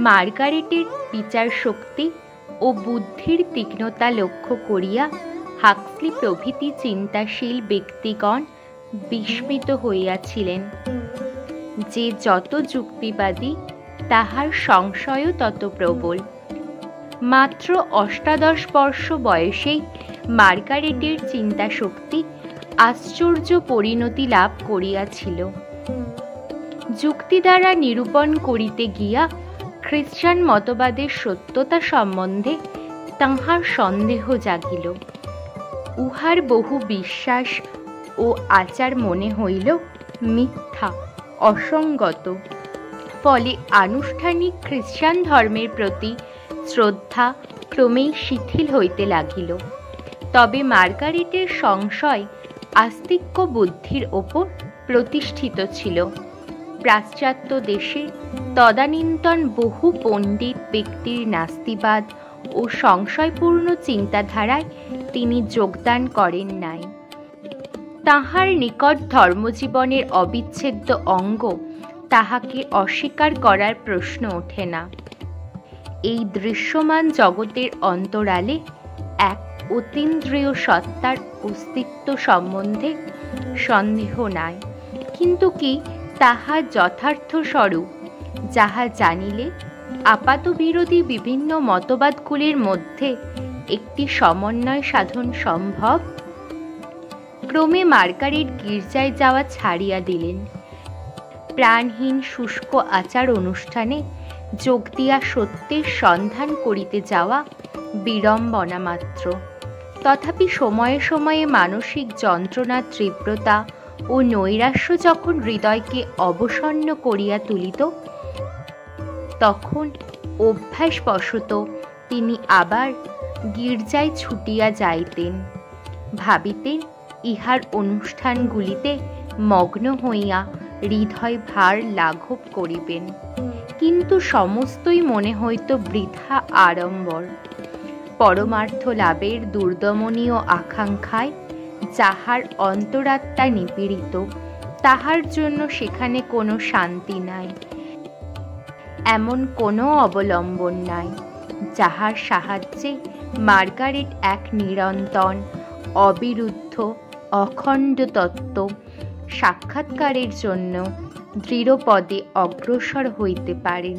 মার্গারেটের বিচার শক্তি ও বুদ্ধির তীক্ষ্ণতা লক্ষ্য করিয়া হাক্সলি প্রভৃতি চিন্তাশীল ব্যক্তিগণ বিস্মিত হইয়াছিলেন যে যত যুক্তিবাদী তাহার সংশয়ও তত প্রবল। মাত্র ৮৮ বর্ষ বয়সেই মার্গারেটের চিন্তাশক্তি আশ্চর্য পরিণতি লাভ করিয়াছিল। যুক্তি দ্বারা নিরূপণ করিতে গিয়া খ্রিস্টান মতবাদের সত্যতা সম্বন্ধে তাহার সন্দেহ জাগিল। উহার বহু বিশ্বাস ও আচার মনে হইল মিথ্যা, অসঙ্গত। ফলে আনুষ্ঠানিক খ্রিস্টান ধর্মের প্রতি শ্রদ্ধা ক্রমেই শিথিল হইতে লাগিল। তবে মার্গারেটের সংশয় আস্তিক্য বুদ্ধির ওপর প্রতিষ্ঠিত ছিল। পাশ্চাত্য দেশে তদানীন্তন বহু পণ্ডিত ব্যক্তির নাস্তিবাদ ও সংশয়পূর্ণ চিন্তাধারায় তিনি যোগদান করেন নাই। তাহার নিকট ধর্মজীবনের অবিচ্ছেদ্য অঙ্গ তাহাকে অস্বীকার করার প্রশ্ন ওঠে না। এই দৃশ্যমান জগতের অন্তরালে এক অতীন্দ্রিয় সত্তার অস্তিত্ব সম্বন্ধে সন্দেহ নাই, কিন্তু কি তাহা যথার্থ স্বরূপ, যাহা জানিলে আপাতবিরোধী বিভিন্ন মতবাদগুলির মধ্যে একটি সমন্বয় সাধন সম্ভব? ক্রমে মার্গারেট গির্জায় যাওয়া ছাড়িয়া দিলেন। প্রাণহীন শুষ্ক আচার অনুষ্ঠানে যোগ দিয়া সত্যের সন্ধান করিতে যাওয়া বিড়ম্বনা মাত্র। তথাপি সময়ে সময়ে মানসিক যন্ত্রণার তীব্রতা ও নৈরাশ্য যখন হৃদয়কে অবসন্ন করিয়া তুলিত, তখন অভ্যাসবশত তিনি আবার গির্জায় ছুটিয়া যাইতেন। ভাবিতেন ইহার অনুষ্ঠানগুলিতে মগ্ন হইয়া হৃদয় ভার লাঘব করিবেন, কিন্তু সমস্তই মনে হইত বৃথা আড়ম্বর। পরমার্থ লাভের দুর্দমনীয় আকাঙ্ক্ষায় যাহার অন্তরাত্মা নিপীড়িত, তাহার জন্য সেখানে কোনো শান্তি নাই, এমন কোনো অবলম্বন নাই যাহার সাহায্যে মার্গারেট এক নিরন্তন, অবিরুদ্ধ, অখণ্ড তত্ত্ব সাক্ষাৎকারের জন্য দৃঢ়পদে অগ্রসর হইতে পারেন।